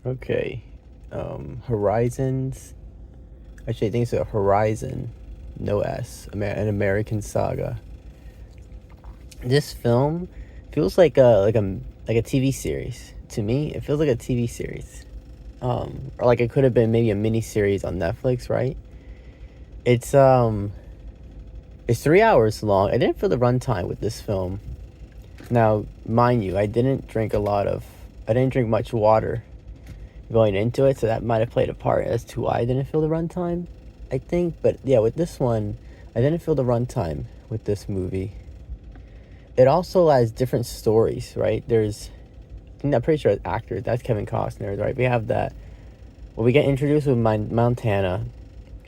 Okay. Horizons. Actually, I think it's a Horizon, no S. An American Saga. This film feels like a TV series to me. It feels like a TV series, or like it could have been maybe a mini series on Netflix, right? It's um, it's 3 hours long. I didn't feel the runtime with this film. Now, mind you, I didn't drink much water going into it, so that might have played a part as to why I didn't feel the runtime, I think. But yeah, with this one, I didn't feel the runtime with this movie. It also has different stories, right? I'm pretty sure it's actors. That's Kevin Costner, right? We have that. Well, we get introduced with Montana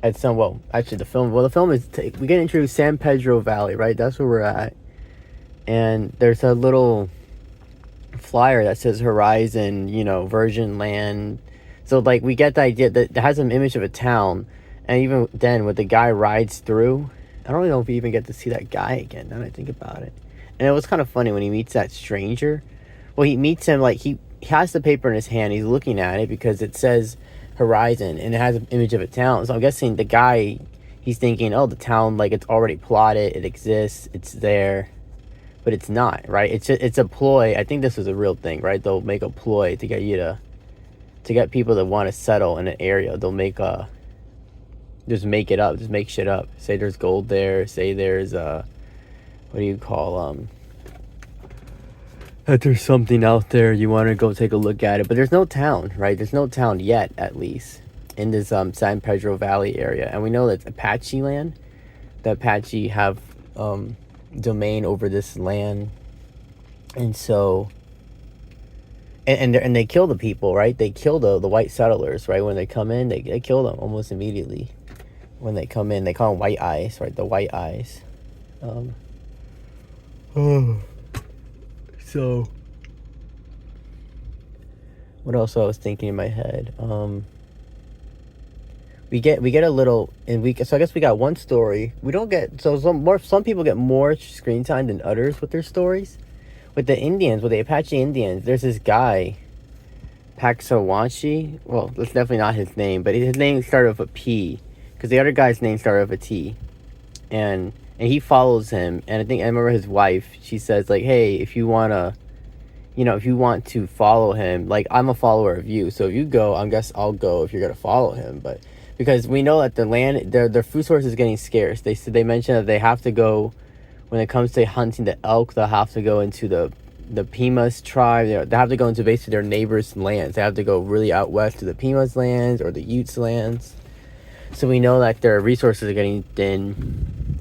at some. Well, actually, the film is. We get introduced San Pedro Valley, right? That's where we're at. And there's a little flyer that says Horizon, Virgin Land. So like we get the idea that it has an image of a town, and even then, when the guy rides through, I don't know if we even get to see that guy again. Now that I think about it, and it was kind of funny when he meets that stranger. Well, he meets him like he has the paper in his hand. He's looking at it because it says Horizon and it has an image of a town. So I'm guessing the guy, he's thinking, oh, the town, like it's already plotted, it exists, it's there, but it's not, right? It's a ploy. I think this is a real thing, right? They'll make a ploy to get to get people that want to settle in an area. They'll just make it up, just make shit up. Say there's gold there. Say there's what do you call that there's something out there, you want to go take a look at it, but there's no town, right? There's no town yet, at least in this San Pedro Valley area, and we know that's Apache land. The Apache have domain over this land, and so and they kill the people, right? They kill the white settlers, right? When they come in, they kill them almost immediately. When they come in, they call them white eyes, right? The white eyes. So what else I was thinking in my head? We get a little, so I guess we got one story. We don't get, so some people get more screen time than others with their stories. With the Apache Indians, there's this guy, Paxawanshi. Well, that's definitely not his name, but his name started with a P, because the other guy's name started with a T, and he follows him. And I remember his wife. She says like, "Hey, if you want to follow him, like I'm a follower of you. So if you go, I guess I'll go if you're gonna follow him." But because we know that the land, their food source is getting scarce. They mentioned that they have to go, when it comes to hunting the elk, they'll have to go into the Pimas tribe. They have to go into basically their neighbors' lands. They have to go really out west to the Pimas lands or the Utes lands. So we know that their resources are getting thin.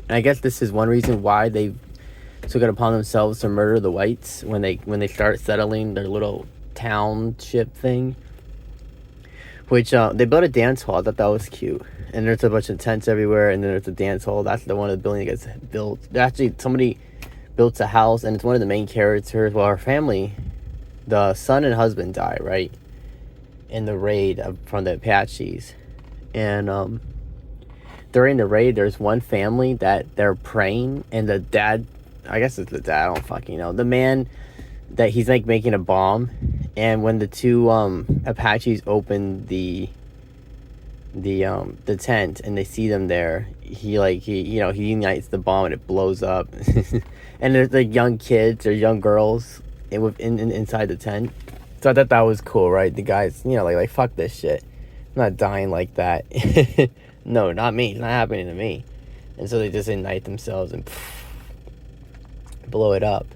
And I guess this is one reason why they took it upon themselves to murder the whites when they start settling their little township thing. Which they built a dance hall. I thought that was cute. And there's a bunch of tents everywhere, and then there's a dance hall. That's the one of the building that gets built. Actually, somebody built a house, and it's one of the main characters. Well, her family, the son and husband die, right, in the raid from the Apaches. And during the raid, there's one family that they're praying, and the dad, I guess it's the dad, I don't fucking know, the man, that he's like making a bomb. And when the two Apaches open the tent and they see them there, he unites the bomb and it blows up. And there's like young kids or young girls inside the tent. So I thought that was cool, right? The guys, like fuck this shit, I'm not dying like that. No, not me, it's not happening to me. And so they just ignite themselves and blow it up.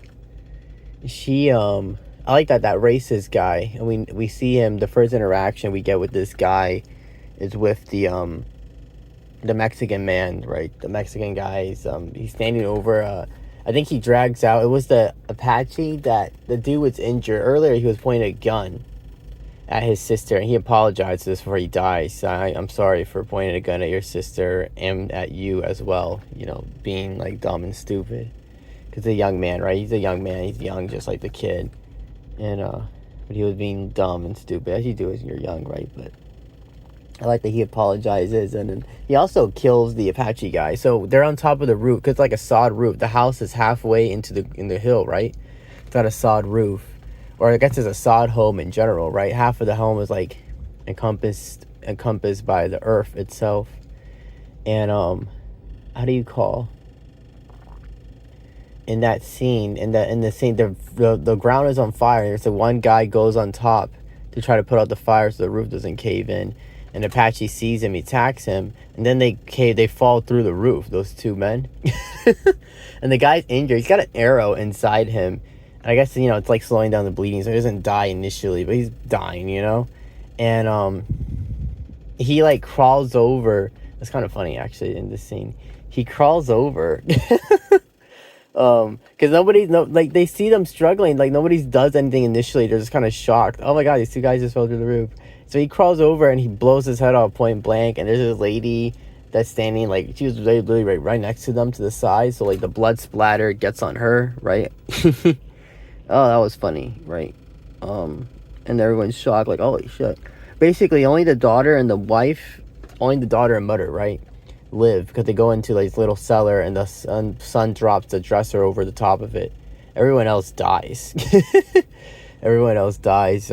I like that racist guy, and we see him. The first interaction we get with this guy is with the Mexican man, right? The Mexican guy he's standing over. I think he drags out. It was the Apache that the dude was injured earlier. He was pointing a gun at his sister, and he apologizes before he dies. I'm sorry for pointing a gun at your sister and at you as well. Being like dumb and stupid. Because a young man, right? He's a young man. He's young, just like the kid. And but he was being dumb and stupid, as you do as you're young, right? But I like that he apologizes, and then he also kills the Apache guy. So they're on top of the roof, because it's like a sod roof. The house is halfway in the hill, right? It's got a sod roof. or I guess it's a sod home in general, right? Half of the home is like encompassed by the earth itself. And how do you call in that scene, in the scene, the ground is on fire, and there's the one guy goes on top to try to put out the fire so the roof doesn't cave in, and Apache sees him, he attacks him, and then they fall through the roof, those two men. And the guy's injured, he's got an arrow inside him, and I guess, it's like slowing down the bleeding, so he doesn't die initially, but he's dying, and he like crawls over. It's kind of funny actually in this scene. He crawls over because they see them struggling, like nobody does anything initially. They're just kind of shocked. Oh my god, these two guys just fell through the roof. So he crawls over and he blows his head off point blank, and there's this lady that's standing, like she was literally right next to them to the side, so like the blood splatter gets on her, right? Oh, that was funny, right? And everyone's shocked, like holy shit. Basically only the daughter and mother, right, live, because they go into like this little cellar, and the son drops the dresser over the top of it. Everyone else dies. Everyone else dies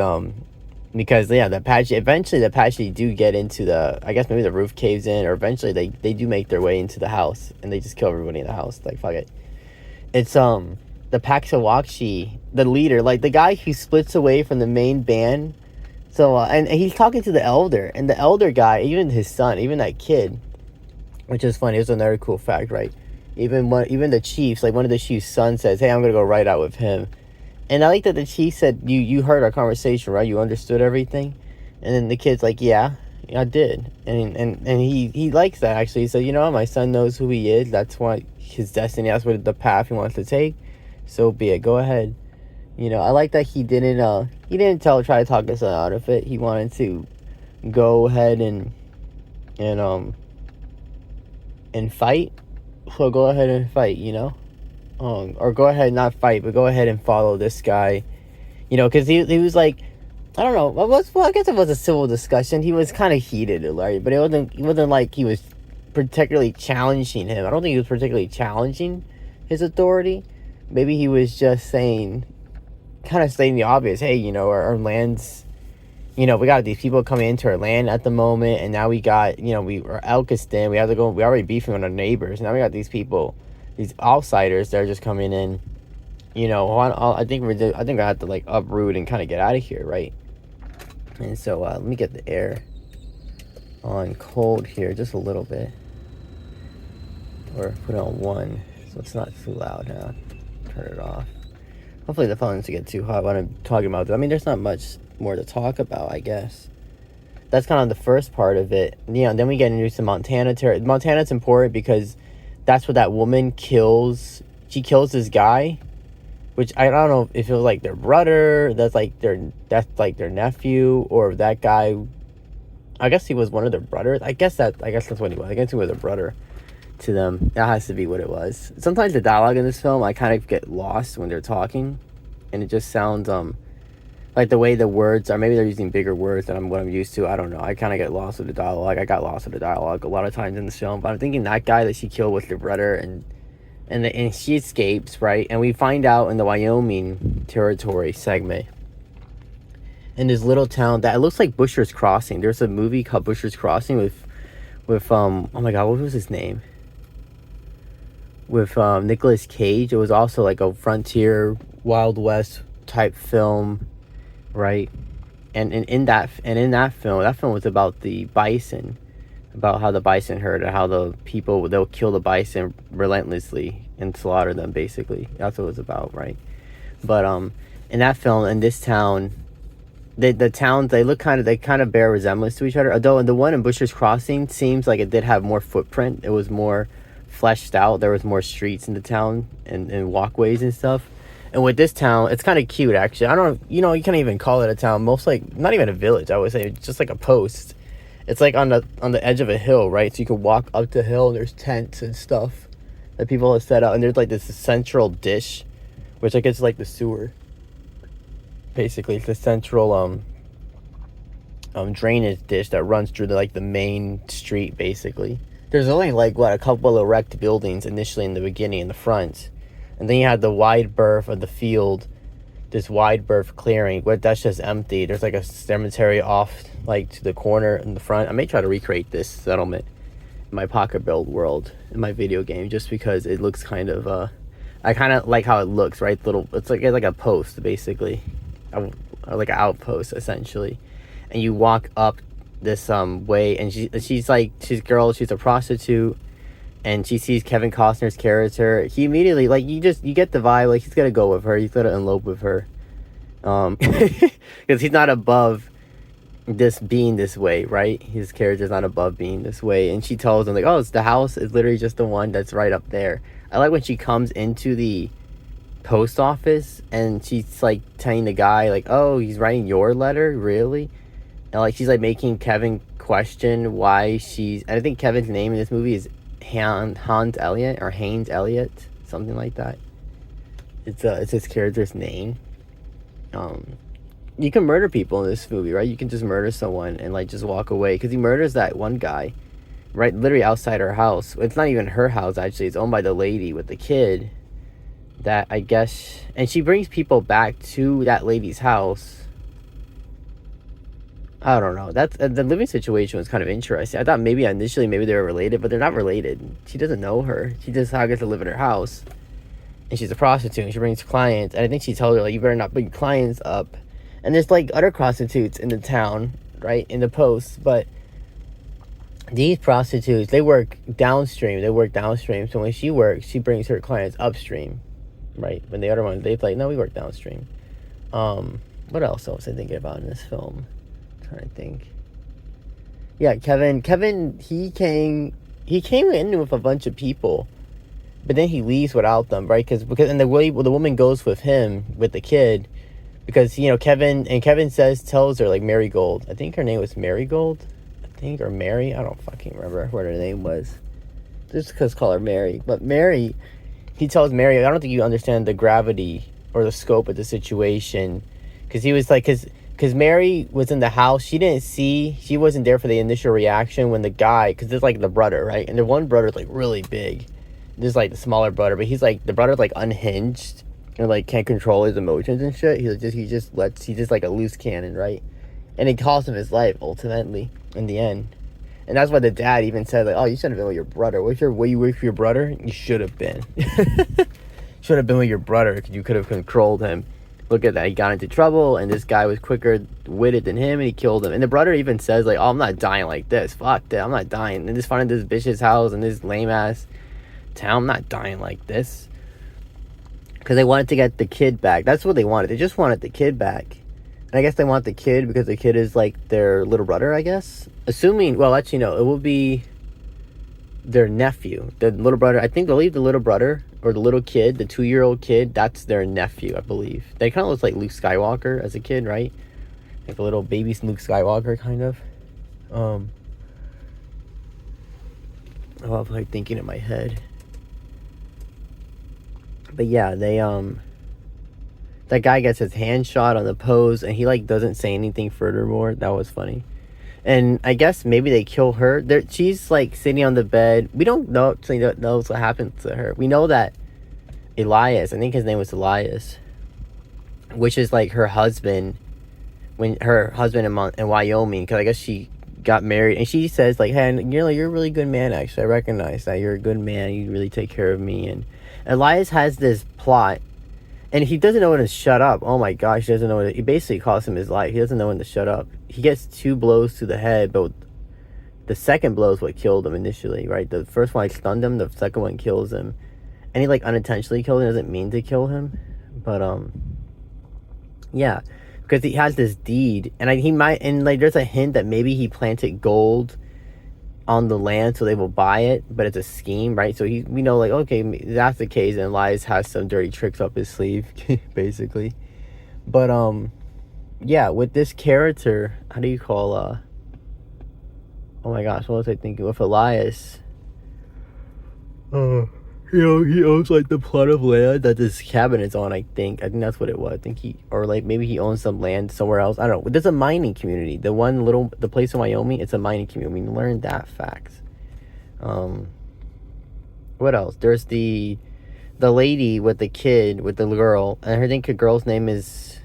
because the Apache do get into I guess maybe the roof caves in, or eventually they do make their way into the house, and they just kill everybody in the house, like fuck it. It's the Paxawakshi, the leader, like the guy who splits away from the main band. So, and he's talking to the elder, and the elder guy, even his son, even that kid, which is funny. It's another cool fact, right? Even the chiefs, like one of the chief's sons says, "Hey, I'm gonna go ride out with him." And I like that the chief said, "You heard our conversation, right? You understood everything." And then the kid's like, "Yeah, I did." And he likes that actually. He said, "My son knows who he is. That's what his destiny. That's what the path he wants to take. So be it. Go ahead." I like that he didn't try to talk us out of it. He wanted to go ahead and fight. So go ahead and fight, or go ahead and not fight, but go ahead and follow this guy, because he was like, I don't know, well, I guess it was a civil discussion. He was kind of heated, right? But it wasn't like he was particularly challenging him. I don't think he was particularly challenging his authority. Maybe he was just stating the obvious. Hey, our land's, we got these people coming into our land at the moment, and now we got, we're Elkistan, we already beefing with our neighbors. Now we got these people, these outsiders that are just coming in, I think I have to like uproot and kind of get out of here, right? And so let me get the air on cold here just a little bit, or put it on 1 so it's not too loud. Now turn it off. Hopefully the phone doesn't get too hot when I'm talking about this. I mean, there's not much more to talk about, I guess. That's kind of the first part of it. Then we get into some Montana territory. Montana's important because that's what that woman kills. She kills this guy, which I don't know if it was like their brother, that's like their nephew, or that guy. I guess he was one of their brothers. I guess that's what he was. I guess he was a brother to them. That has to be what it was. Sometimes the dialogue in this film, I kind of get lost when they're talking, and it just sounds like the way the words are. Maybe they're using bigger words than what I'm used to. I don't know. I kind of get lost with the dialogue. I got lost with the dialogue a lot of times in this film. But I'm thinking that guy that she killed was their brother, and she escapes, right? And we find out in the Wyoming territory segment, in this little town that it looks like Butcher's Crossing. There's a movie called Butcher's Crossing with oh my god, what was his name? With Nicolas Cage. It was also like a frontier Wild West type film, right? And in that film, was about the bison, about how the bison herd, and how they'll kill the bison relentlessly and slaughter them. Basically, that's what it was about, right? But in that film, in this town, the towns, they kind of bear resemblance to each other. Although the one in Butcher's Crossing seems like it did have more footprint. It was more fleshed out. There was more streets in the town and walkways and stuff. And with this town, it's kind of cute actually. I don't know, you can't even call it a town. Most like not even a village. I would say it's just like a post. It's like on the edge of a hill, right? So you can walk up the hill, and there's tents and stuff that people have set up. And there's like this central dish, which I guess is like the sewer. Basically, it's the central drainage dish that runs through the main street. Basically, there's only a couple of erect buildings initially in the beginning in the front, and then you had the wide berth of the field this wide berth clearing, but that's just empty. There's like a cemetery off like to the corner in the front. I may try to recreate this settlement in my pocket build world in my video game, just because it looks kind of I kind of like how it looks, right? It's like a post basically, or like an outpost essentially, and you walk up this way, and she's a prostitute, and she sees Kevin Costner's character. He immediately, like, you get the vibe like he's gonna go with her, he's gonna elope with her, because he's not above this being this way, right? His character's not above being this way. And she tells him like, oh, it's the house is literally just the one that's right up there. I like when she comes into the post office and she's like telling the guy like, oh, he's writing your letter, really? And like she's like making Kevin question why and I think Kevin's name in this movie is Hans Elliott or Haynes Elliott, something like that. It's his character's name. You can murder people in this movie, right? You can just murder someone and like just walk away, because he murders that one guy right literally outside her house. It's not even her house, actually. It's owned by the lady with the kid, that I guess, and she brings people back to that lady's house. I don't know. That's the living situation was kind of interesting. I thought maybe initially they were related, but they're not related. She doesn't know her. She just gets to live in her house, and she's a prostitute, and she brings clients, and I think she told her like, you better not bring clients up. And there's like other prostitutes in the town, right, in the post, but these prostitutes, they work downstream. So when she works, she brings her clients upstream, right? When the other ones, they like, no, we work downstream. What else was I thinking about in this film? I'm trying to think. Yeah, Kevin, he came in with a bunch of people, but then he leaves without them, right? Because and the woman goes with him with the kid. Because, you know, Kevin tells her, like, Marigold. I think her name was Marigold. Or Mary. I don't fucking remember what her name was. Just because call her Mary. But Mary, he tells Mary, I don't think you understand the gravity or the scope of the situation. Because he was like, because Mary was in the house. She wasn't there for the initial reaction when the guy, because there's like the brother, right? And the one brother's like really big. There's like the smaller brother, but he's like, the brother's like unhinged. And like can't control his emotions and shit. He's just like a loose cannon, right? And it cost him his life ultimately in the end. And that's why the dad even said like, oh, you shouldn't have been with your brother. Were you with your brother? You should have been. Should have been with your brother, because you could have controlled him. Look at that, he got into trouble, and this guy was quicker witted than him, and he killed him. And the brother even says like, oh, I'm not dying like this. Fuck that, I'm not dying. And just finding this bitch's house in this lame ass town, I'm not dying like this. Because they wanted to get the kid back. That's what they wanted. They just wanted the kid back. And I guess they want the kid because the kid is like their little brother, I guess. Assuming, well, actually, no, it will be their nephew. The little brother, I believe the little brother, or the little kid, the 2-year-old kid, that's their nephew, I believe. They kind of look like Luke Skywalker as a kid, right? Like a little baby Luke Skywalker, kind of. I'm like thinking in my head. But yeah, that guy gets his hand shot on the pose, and he like doesn't say anything furthermore. That was funny. And I guess maybe they kill her. She's like sitting on the bed. We don't know knows what happened to her. We know that Elias, I think his name was Elias, which is like her husband, in Wyoming, because I guess she got married, and she says like, hey, you're a really good man, actually. I recognize that you're a good man. You really take care of me. And Elias has this plot, and he doesn't know when to shut up. Oh my gosh, he doesn't know he basically cost him his life. He doesn't know when to shut up. He gets 2 blows to the head, but the second blow is what killed him initially, right? The first one stunned him, the second one kills him. And he like unintentionally killed him, doesn't mean to kill him. But yeah. Because he has this deed, and there's a hint that maybe he planted gold on the land so they will buy it, but it's a scheme, right? So we know like, okay, that's the case, and Elias has some dirty tricks up his sleeve, basically. But yeah, with this character, how do you call oh my gosh, what was I thinking? With Elias, he owns like the plot of land that this cabin is on. I think that's what it was. Maybe he owns some land somewhere else. I don't know. There's a mining community. The place in Wyoming, it's a mining community. We learned that fact. What else? There's the the lady with the kid with the girl, and I think the girl's name is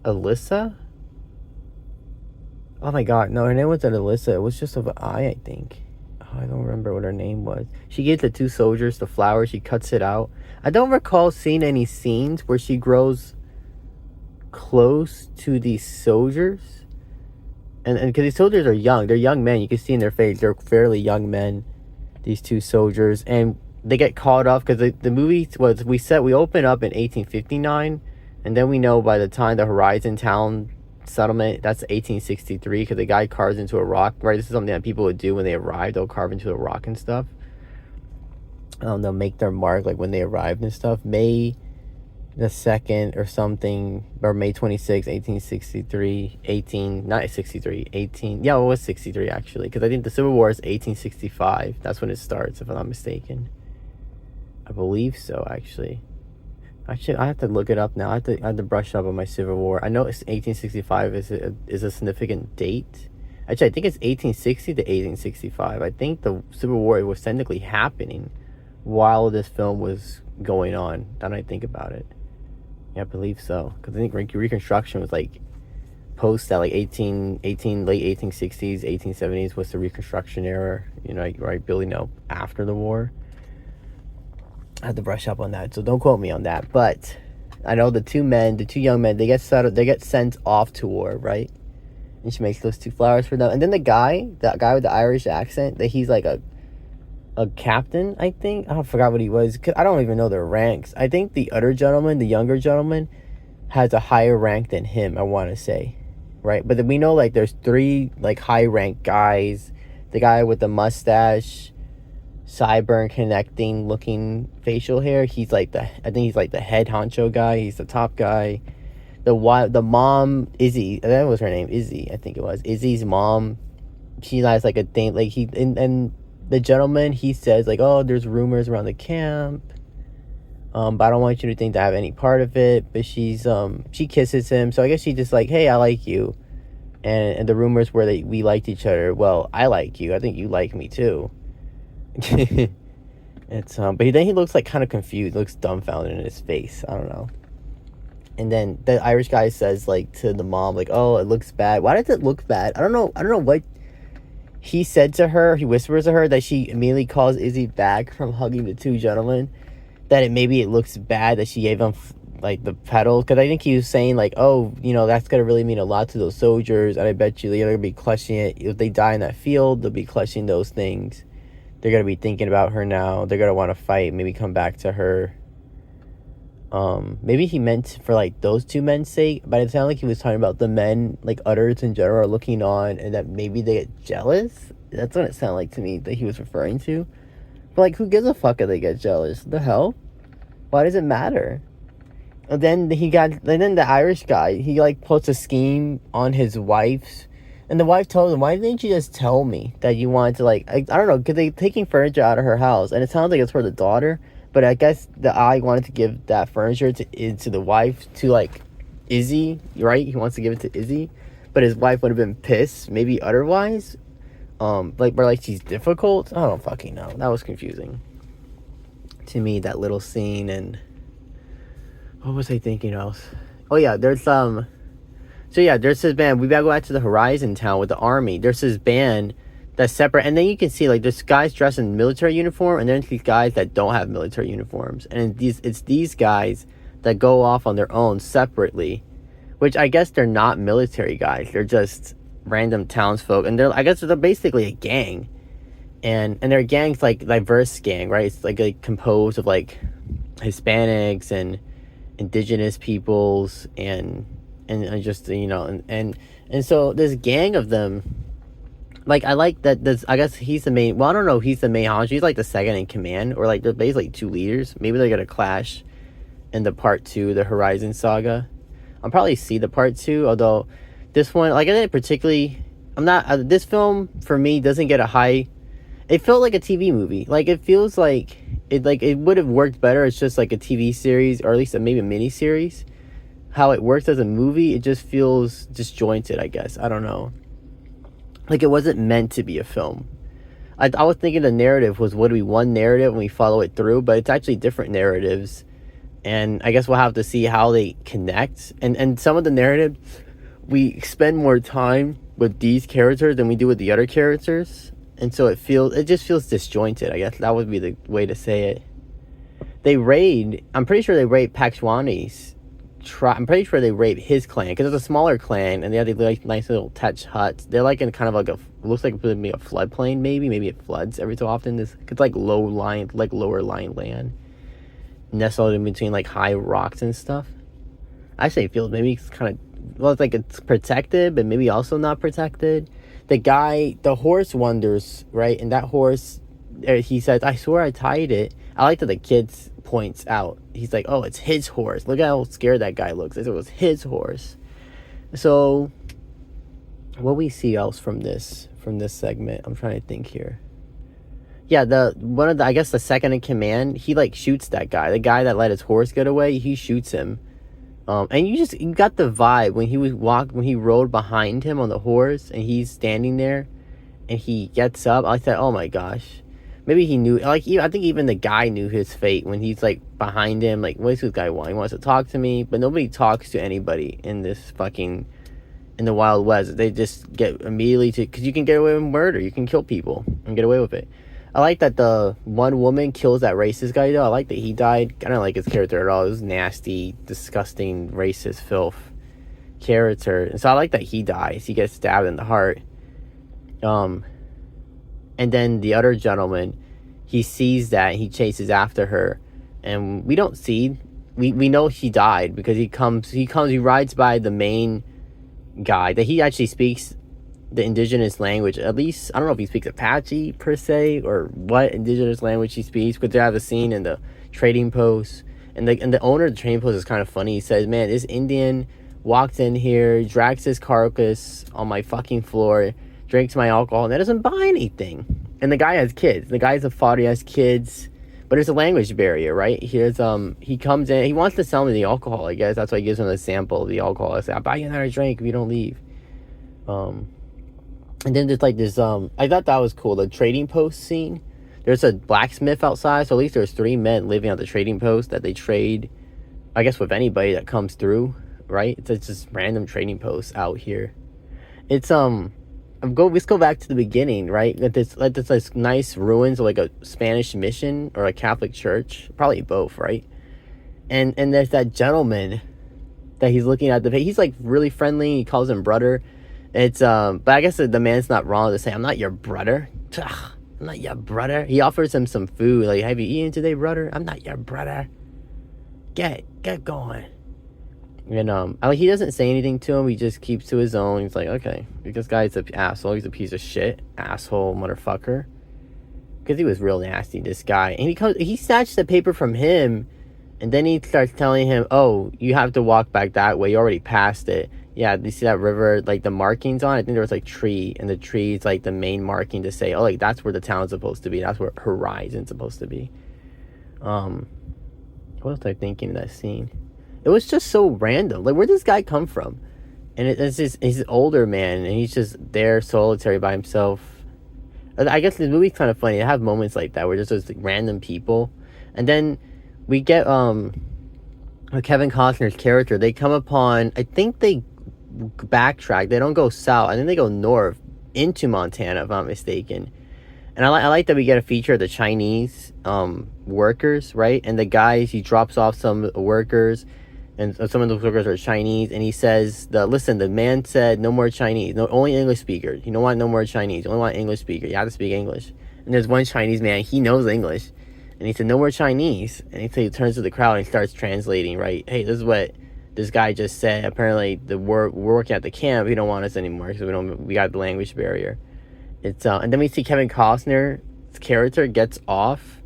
Alyssa. Oh my god, no, her name wasn't Alyssa. It was just of an I think. Oh, I don't remember what her name was. She gives the two soldiers the flower. She cuts it out. I don't recall seeing any scenes where she grows close to these soldiers. And because these soldiers are young. They're young men. You can see in their face. They're fairly young men, these two soldiers. And they get caught off because the movie was, we open up in 1859. And then we know by the time the Horizon Town settlement, that's 1863, because the guy carves into a rock, right? This is something that people would do when they arrive. They'll carve into a rock and stuff. They'll make their mark like when they arrived and stuff. May the 2nd or something, or May 26, 1863, 18, yeah, it was 63 actually, because I think the Civil War is 1865. That's when it starts, if I'm not mistaken. I believe so, actually. I have to look it up now. I have to brush up on my Civil War. I know it's 1865 is a significant date. Actually, I think it's 1860 to 1865. I think the Civil War was technically happening while this film was going on. Now that I think about it, yeah, I believe so. Because I think Reconstruction was like post that, like late 1860s, 1870s was the Reconstruction era. You know, right, building up after the war. I have to brush up on that, so don't quote me on that. But I know the two young men, they get sent off to war, right? And she makes those two flowers for them. And then that guy with the Irish accent, that he's like a captain, I think. I forgot what he was, because I don't even know their ranks. I think the other gentleman, the younger gentleman, has a higher rank than him, I want to say, right? But then we know like there's 3 like high rank guys. The guy with the mustache, sideburn connecting looking facial hair, he's like I think he's like the head honcho guy. He's the top guy. The mom, Izzy, that was her name, Izzy, I think it was Izzy's mom. She has like a thing, like and the gentleman, he says like, oh, there's rumors around the camp, but I don't want you to think that I have any part of it. But she kisses him, so I guess she just like, hey, I like you, and the rumors were that we liked each other. Well, I like you, I think you like me too. It's but then he looks like kind of confused, looks dumbfounded in his face. I don't know. And then the Irish guy says like to the mom like, oh, it looks bad. Why does it look bad? I don't know what he said to her. He whispers to her that she immediately calls Izzy back from hugging the two gentlemen, that maybe it looks bad that she gave him like the pedal, because I think he was saying like, oh, you know, that's gonna really mean a lot to those soldiers, and I bet you they're gonna be clutching it. If they die in that field, they'll be clutching those things. They're going to be thinking about her now. They're going to want to fight, maybe come back to her. Maybe he meant for, like, those two men's sake, but it sounded like he was talking about the men, like, others in general are looking on, and that maybe they get jealous. That's what it sounded like to me that he was referring to. But, like, who gives a fuck if they get jealous? The hell? Why does it matter? And then the Irish guy, he, like, puts a scheme on his wife's. And the wife told him, why didn't you just tell me that you wanted to, like, I don't know, because they're taking furniture out of her house. And it sounds like it's for the daughter. But I guess the eye wanted to give that furniture to the wife, to, like, Izzy, right? He wants to give it to Izzy. But his wife would have been pissed, maybe otherwise. Like she's difficult. I don't fucking know. That was confusing to me, that little scene. And what was I thinking else? Oh, yeah, there's, So yeah, there's this band. We gotta go back to the Horizon Town with the army. There's this band that's separate, and then you can see like there's guys dressed in military uniform, and there's these guys that don't have military uniforms, and it's these guys that go off on their own separately, which I guess they're not military guys. They're just random townsfolk, and they're basically a gang, and their gang's like diverse gang, right? It's like composed of like Hispanics and indigenous peoples and just, you know, and so this gang of them, like, I like that this, I guess he's the main, well, I don't know, he's the main honcho, he's like the second in command, or like they're basically 2 leaders. Maybe they're gonna clash in the part 2, the Horizon Saga. I'll probably see the part 2, although this one, like, I didn't particularly, this film for me doesn't get a high, it felt like a TV movie. Like, it feels like it would have worked better. It's just like a TV series, or at least maybe a mini series. How it works as a movie, it just feels disjointed, I guess. I don't know. Like, it wasn't meant to be a film. I was thinking the narrative would be one narrative and we follow it through, but it's actually different narratives. And I guess we'll have to see how they connect. And some of the narrative, we spend more time with these characters than we do with the other characters. And so it just feels disjointed. I guess that would be the way to say it. I'm pretty sure they raid Pakshwani's I'm pretty sure they raid his clan, because it's a smaller clan, and they have these like nice little thatched huts. They're like in kind of like looks like maybe a floodplain, maybe it floods every so often. It's like lower lying land, nestled in between like high rocks and stuff. Actually, it feels maybe it's kind of, well, it's like it's protected, but maybe also not protected. The horse wonders, right? And that horse, he says, I swear I tied it. I like that the kids points out. He's like, oh, it's his horse. Look at how scared that guy looks. It was his horse. So, what we see else from this segment? I'm trying to think here. Yeah, I guess the second in command, he like shoots that guy. The guy that let his horse get away, he shoots him. And you got the vibe when he rode behind him on the horse, and he's standing there, and he gets up. I said, oh my gosh. Maybe he knew, like, I think even the guy knew his fate when he's, like, behind him. Like, what's this guy want? He wants to talk to me, but nobody talks to anybody in the Wild West. They just get immediately because you can get away with murder. You can kill people and get away with it. I like that the one woman kills that racist guy, though. I like that he died. I don't like his character at all. It was nasty, disgusting, racist filth character. And so I like that he dies. He gets stabbed in the heart. And then the other gentleman, he sees that, he chases after her, and we don't see, we know he died because he rides by the main guy that he actually speaks the indigenous language. At least I don't know if he speaks Apache per se or what indigenous language he speaks, but they have a scene in the trading post, and the owner of the trading post is kind of funny. He says, man, this Indian walked in here, drags his carcass on my fucking floor, drinks my alcohol, and that doesn't buy anything. And the guy has kids. The guy's a father, he has kids, but there's a language barrier, right? He comes in, he wants to sell me the alcohol, I guess. That's why he gives him a sample of the alcohol. I say, I'll buy you another drink if you don't leave. And then there's like this, I thought that was cool, the trading post scene. There's a blacksmith outside, so at least there's 3 men living at the trading post that they trade, I guess, with anybody that comes through, right? It's just random trading posts out here. It's, let's go back to the beginning, right? There's like nice ruins of like a Spanish mission or a Catholic church, probably both, right? And there's that gentleman that he's looking at. He's like really friendly. He calls him brother. It's but I guess the man's not wrong to say, I'm not your brother. Ugh, I'm not your brother. He offers him some food, like, have you eaten today, brother? I'm not your brother. Get going. And he doesn't say anything to him. He just keeps to his own. He's like, okay, this guy's an asshole. He's a piece of shit, asshole, motherfucker. Because he was real nasty, this guy. And he snatched the paper from him, and then he starts telling him, oh, you have to walk back that way. You already passed it. Yeah, you see that river, like the markings on it? I think there was like tree, and the tree is like the main marking to say, oh, like that's where the town's supposed to be. That's where Horizon's supposed to be. What was I thinking in that scene? It was just so random. Like, where'd this guy come from? And he's an older man, and he's just there solitary by himself. I guess the movie's kind of funny. They have moments like that where there's just like random people. And then we get Kevin Costner's character. They come upon, I think they backtrack. They don't go south. I think they go north into Montana, if I'm not mistaken. And I like that we get a feature of the Chinese workers, right? And the guys, he drops off some workers, and some of those workers are Chinese, and he says, listen, the man said no more Chinese, no, only English speakers. You don't want no more Chinese, you only want English speakers. You have to speak English. And there's one Chinese man, he knows English, and he said no more Chinese. And he turns to the crowd and starts translating, right? Hey, this is what this guy just said. Apparently we're working at the camp, he don't want us anymore because we got the language barrier. It's and then we see Kevin Costner's character gets off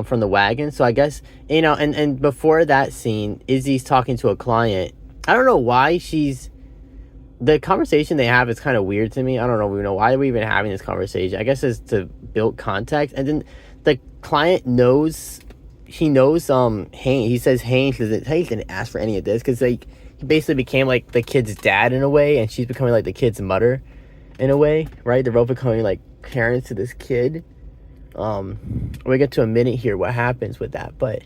from the wagon. So I guess, and before that scene, Izzy's talking to a client. I don't know why the conversation they have is kind of weird to me. I don't know why are we even having this conversation. I guess it's to build context. And then the client knows Haynes. He says Haynes didn't ask for any of this, because like he basically became like the kid's dad in a way, and she's becoming like the kid's mother. in a way, right? They're both becoming like parents to this kid. We get to a minute here what happens with that, but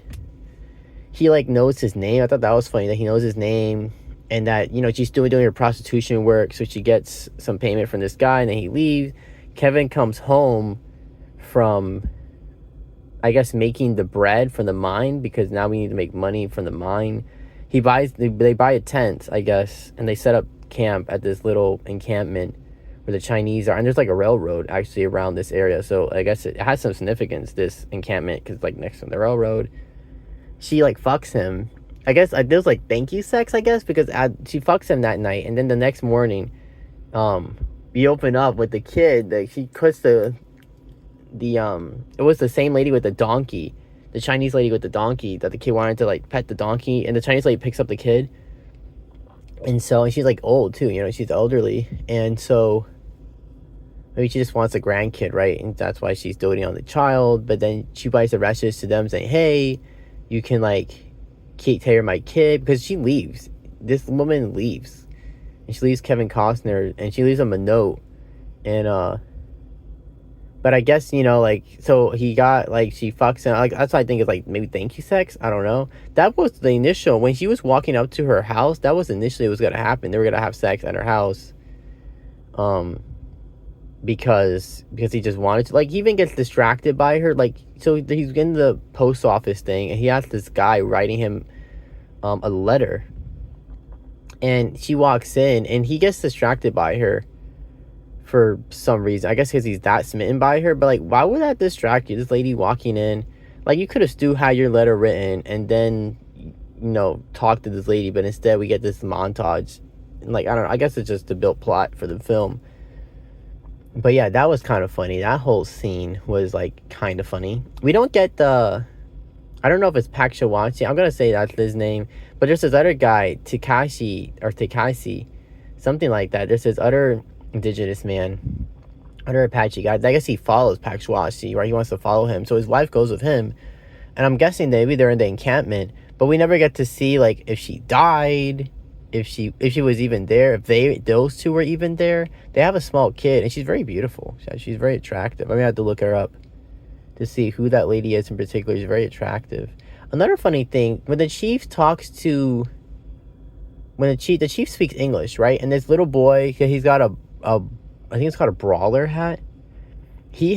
he like knows his name. I thought that was funny that he knows his name, and that, you know, she's doing her prostitution work, so she gets some payment from this guy, and then he leaves. Kevin comes home from, I guess, making the bread from the mine, because now we need to make money from the mine. They buy a tent, I guess, and they set up camp at this little encampment where the Chinese are, and there's like a railroad actually around this area, so I guess it has some significance, this encampment, because like next to the railroad. She like fucks him, I guess. There's like thank you sex, I guess, because she fucks him that night, and then the next morning we open up with the kid that she puts it was the same lady with the donkey, the Chinese lady with the donkey, that the kid wanted to like pet the donkey, and the Chinese lady picks up the kid. And she's like old too, you know, she's elderly, and so maybe she just wants a grandkid, right? And that's why she's doting on the child. But then she writes a message to them saying, hey, you can like take care of my kid, because she leaves. This woman leaves, and she leaves Kevin Costner, and she leaves him a note. And but I guess, you know, like, so he got, like, she fucks him. Like, that's what I think is, like, maybe thank you sex. I don't know. That was the initial, when she was walking up to her house, that was initially what was going to happen. They were going to have sex at her house. Because he just wanted to. Like, he even gets distracted by her. Like, so he's in the post office thing, and he has this guy writing him a letter. And she walks in, and he gets distracted by her for some reason. I guess because he's that smitten by her. But like, why would that distract you? This lady walking in, like, you could have still had your letter written and then, you know, talk to this lady. But instead we get this montage. And like, I don't know, I guess it's just to build plot for the film. But yeah, that was kind of funny. That whole scene was like kind of funny. We don't get I don't know if it's Pak Shawanchi, I'm gonna say that's his name, but there's this other guy, Takashi, something like that. There's this other indigenous man, other Apache guy. I guess he follows Pak Shawanchi, right? He wants to follow him, so his wife goes with him, and I'm guessing maybe they're in the encampment, but we never get to see like if she died, if she was even there, if those two were even there. They have a small kid, and she's very beautiful. She's very attractive. I mean, I had to look her up to see who that lady is in particular. She's very attractive. Another funny thing, when the chief the chief speaks English, right? And this little boy, he's got I think it's called a brawler hat. He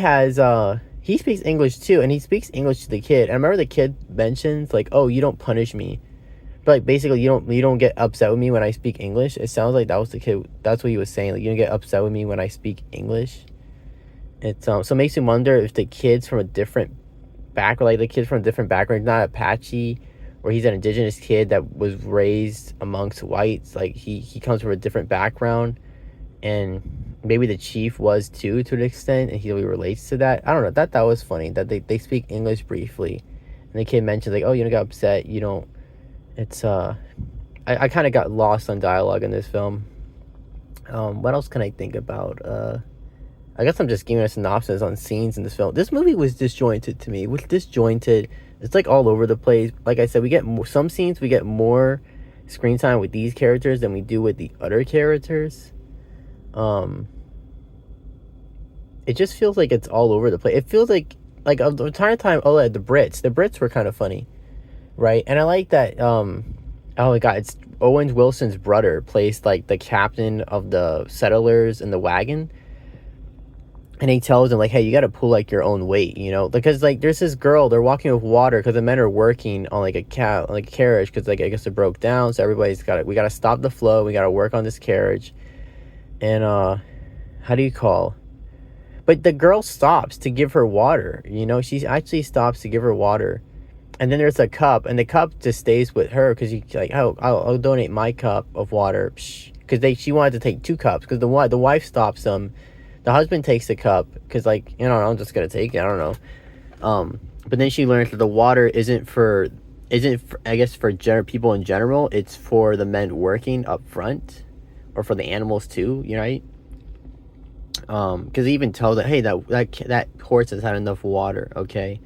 speaks English too, and he speaks English to the kid. And I remember the kid mentions like, "Oh, you don't punish me." But like, basically, you don't get upset with me when I speak English. It sounds like that was the kid. That's what he was saying. Like, you don't get upset with me when I speak English. It's so it makes me wonder if the kid's from a different background. Like, the kid's from a different background, not Apache, or he's an indigenous kid that was raised amongst whites. Like, he comes from a different background, and maybe the chief was too, to an extent, and he relates to that. I don't know. That was funny that they speak English briefly, and the kid mentioned like, "Oh, you don't get upset. You don't." It's I kind of got lost on dialogue in this film. What else can I think about? I guess I'm just giving a synopsis on scenes in this film. This movie was disjointed to me. It was disjointed. It's like all over the place. Like I said, we get some scenes we get more screen time with these characters than we do with the other characters. It just feels like it's all over the place. It feels like the entire time. Oh, the Brits were kind of funny. Right, and I like that, oh my god, it's Owen Wilson's brother plays, like, the captain of the settlers in the wagon, and he tells them, like, hey, you gotta pull, like, your own weight, you know, because, like, there's this girl, they're walking with water, because the men are working on, like, a carriage, because, like, I guess it broke down, so we gotta stop the flow, we gotta work on this carriage, and, how do you call, but the girl stops to give her water, you know, she actually stops to give her water. And then there's a cup, and the cup just stays with her, because you like, oh, I'll donate my cup of water, because she wanted to take 2 cups, because the wife stops them, the husband takes the cup, because like, you know, I'm just gonna take it, I don't know, but then she learns that the water isn't for I guess for people in general, it's for the men working up front, or for the animals too, you know, right? Because he even tells that, hey, that horse has had enough water, okay.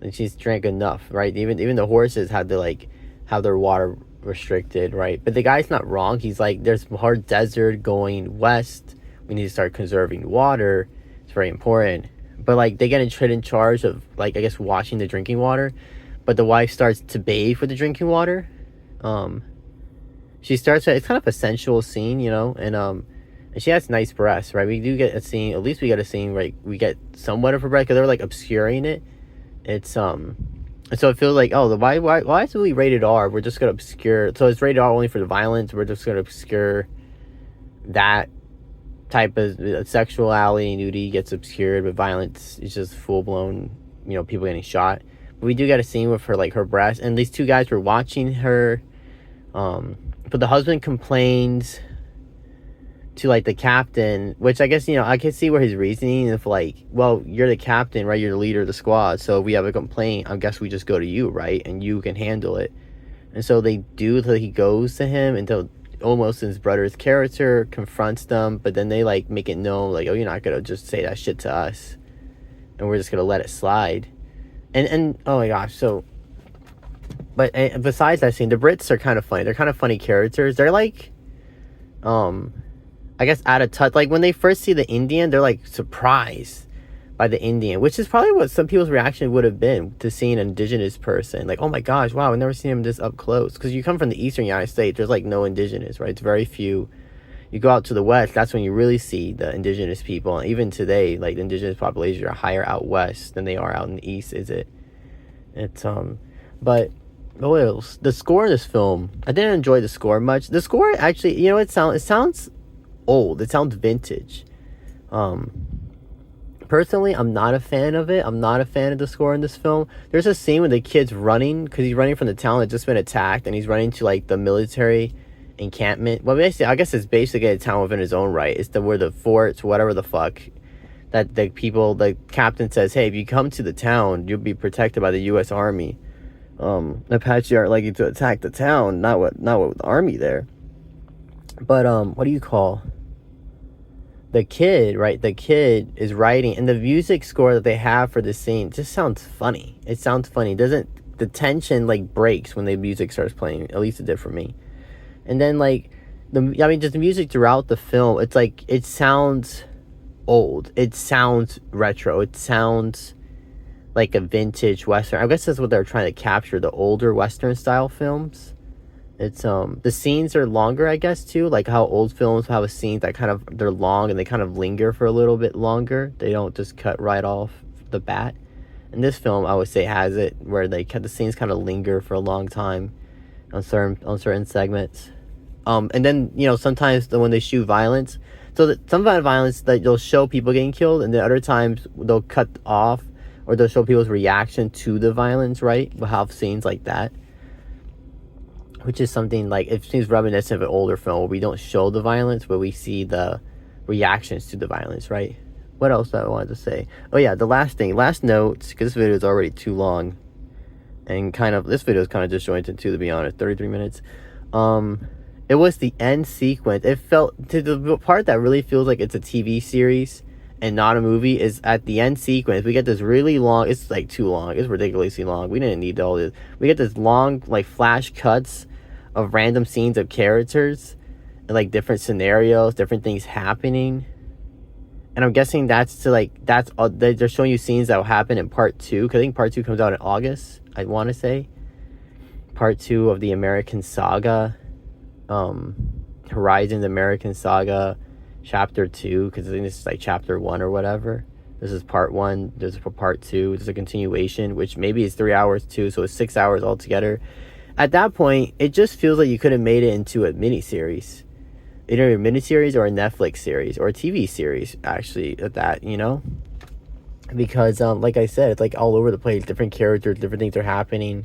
And she's drank enough, right? Even the horses had to like have their water restricted, right? But the guy's not wrong. He's like, there's hard desert going west. we need to start conserving water. It's very important. But like they get in charge of like I guess washing the drinking water, but the wife starts to bathe with the drinking water. She starts. It's kind of a sensual scene, you know, and she has nice breasts, right? We do get a scene. At least we get a scene, right? We get somewhat of her breast because they're like obscuring it. It's and so it feels like, oh, why is it really rated R? We're just gonna obscure. So it's rated R only for the violence. We're just gonna obscure that type of sexuality. Nudity gets obscured, but violence is just full blown. You know, people getting shot. But we do get a scene with her like her breast, and these two guys were watching her. But the husband complains to like the captain, which I guess, you know, I can see where his reasoning if like, well, you're the captain, right? You're the leader of the squad. So if we have a complaint, I guess we just go to you, right? And you can handle it. And so they do. So he goes to him until almost his brother's character confronts them, but then they like make it known like, oh, you're not gonna just say that shit to us, and we're just gonna let it slide. And oh my gosh, so. But besides that scene, the Brits are kind of funny. They're kind of funny characters. They're like, I guess out of touch. Like when they first see the Indian, they're like surprised by the Indian, which is probably what some people's reaction would have been to seeing an indigenous person. Like, oh my gosh, wow, I've never seen him this up close. Because you come from the eastern United States, there's like no indigenous, right? It's very few. You go out to the west, that's when you really see the indigenous people. And even today, like the indigenous populations are higher out west than they are out in the east, is it? It's but what else? The score in this film, I didn't enjoy the score much. The score actually, you know, it sounds old. It sounds vintage. Personally, I'm not a fan of it. I'm not a fan of the score in this film. There's a scene where the kid's running because he's running from the town that's just been attacked, and he's running to like the military encampment. Well, basically, I guess it's basically a town within its own right. It's where the forts, whatever the fuck, that the captain says, hey, if you come to the town, you'll be protected by the U.S. Army. The Apache aren't likely to attack the town, not with the army there. But what do you call the kid, right? The kid is writing, and the music score that they have for this scene just sounds funny. It sounds funny. The tension like breaks when the music starts playing. At least it did for me. And then like just the music throughout the film, it's like it sounds old. It sounds retro. It sounds like a vintage Western. I guess that's what they're trying to capture, the older Western style films. It's the scenes are longer, I guess, too, like how old films have a scene that kind of, they're long and they kind of linger for a little bit longer. They don't just cut right off the bat. And this film, I would say, has it where the scenes kind of linger for a long time on certain segments. And then, you know, sometimes when they shoot violence, so that some violence that they'll show people getting killed, and then other times they'll cut off, or they'll show people's reaction to the violence, right? We'll have scenes like that, which is something like, it seems reminiscent of an older film where we don't show the violence, but we see the reactions to the violence, right? What else I wanted to say? Oh yeah, the last notes, because this video is already too long, and this video is kind of disjointed too, to be honest. 33 minutes. It was the end sequence. It felt, to the part that really feels like it's a TV series and not a movie, is at the end sequence. We get this really long, it's like too long, it's ridiculously long, we didn't need all this. We get this long like flash cuts of random scenes of characters and like different scenarios, different things happening, and I'm guessing that's they're showing you scenes that will happen in part 2, because I think part 2 comes out in August, I want to say. Part 2 of the American Saga, Horizon's American Saga chapter 2, because I think this is like chapter 1 or whatever. This is part 1, there's part 2, there's a continuation, which maybe is 3 hours too, so it's 6 hours altogether. At that point, it just feels like you could have made it into a miniseries, either a miniseries or a Netflix series or a TV series, actually, at that, you know, because like I said, it's like all over the place, different characters, different things are happening.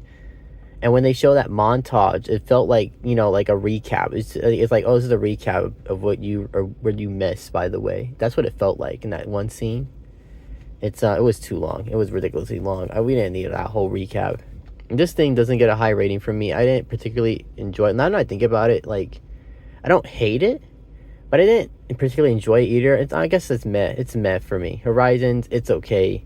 And when they show that montage, it felt like, you know, like a recap. It's like, oh, this is a recap of what you missed, by the way. That's what it felt like in that one scene. It was too long. It was ridiculously long. We didn't need that whole recap. And this thing doesn't get a high rating from me. I didn't particularly enjoy it. Now that I think about it, like, I don't hate it, but I didn't particularly enjoy it either. I guess it's meh. It's meh for me. Horizons, it's okay.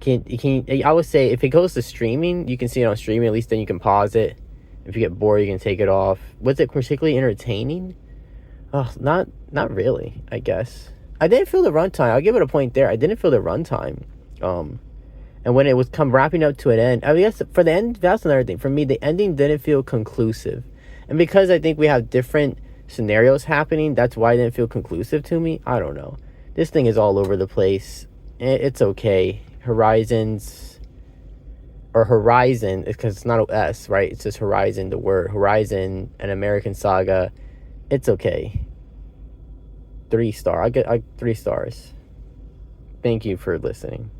I would say if it goes to streaming, you can see it on streaming. At least then you can pause it. If you get bored, you can take it off. Was it particularly entertaining? Oh, not really, I guess. I didn't feel the runtime. I'll give it a point there. I didn't feel the runtime. And when it was come wrapping up to an end, I guess for the end, that's another thing. For me, the ending didn't feel conclusive. And because I think we have different scenarios happening, that's why it didn't feel conclusive to me. I don't know. This thing is all over the place. It's okay. Horizon, because it's not an S, right? It's just Horizon, the word. Horizon, an American Saga. It's okay. 3 star. I get 3 stars. Thank you for listening.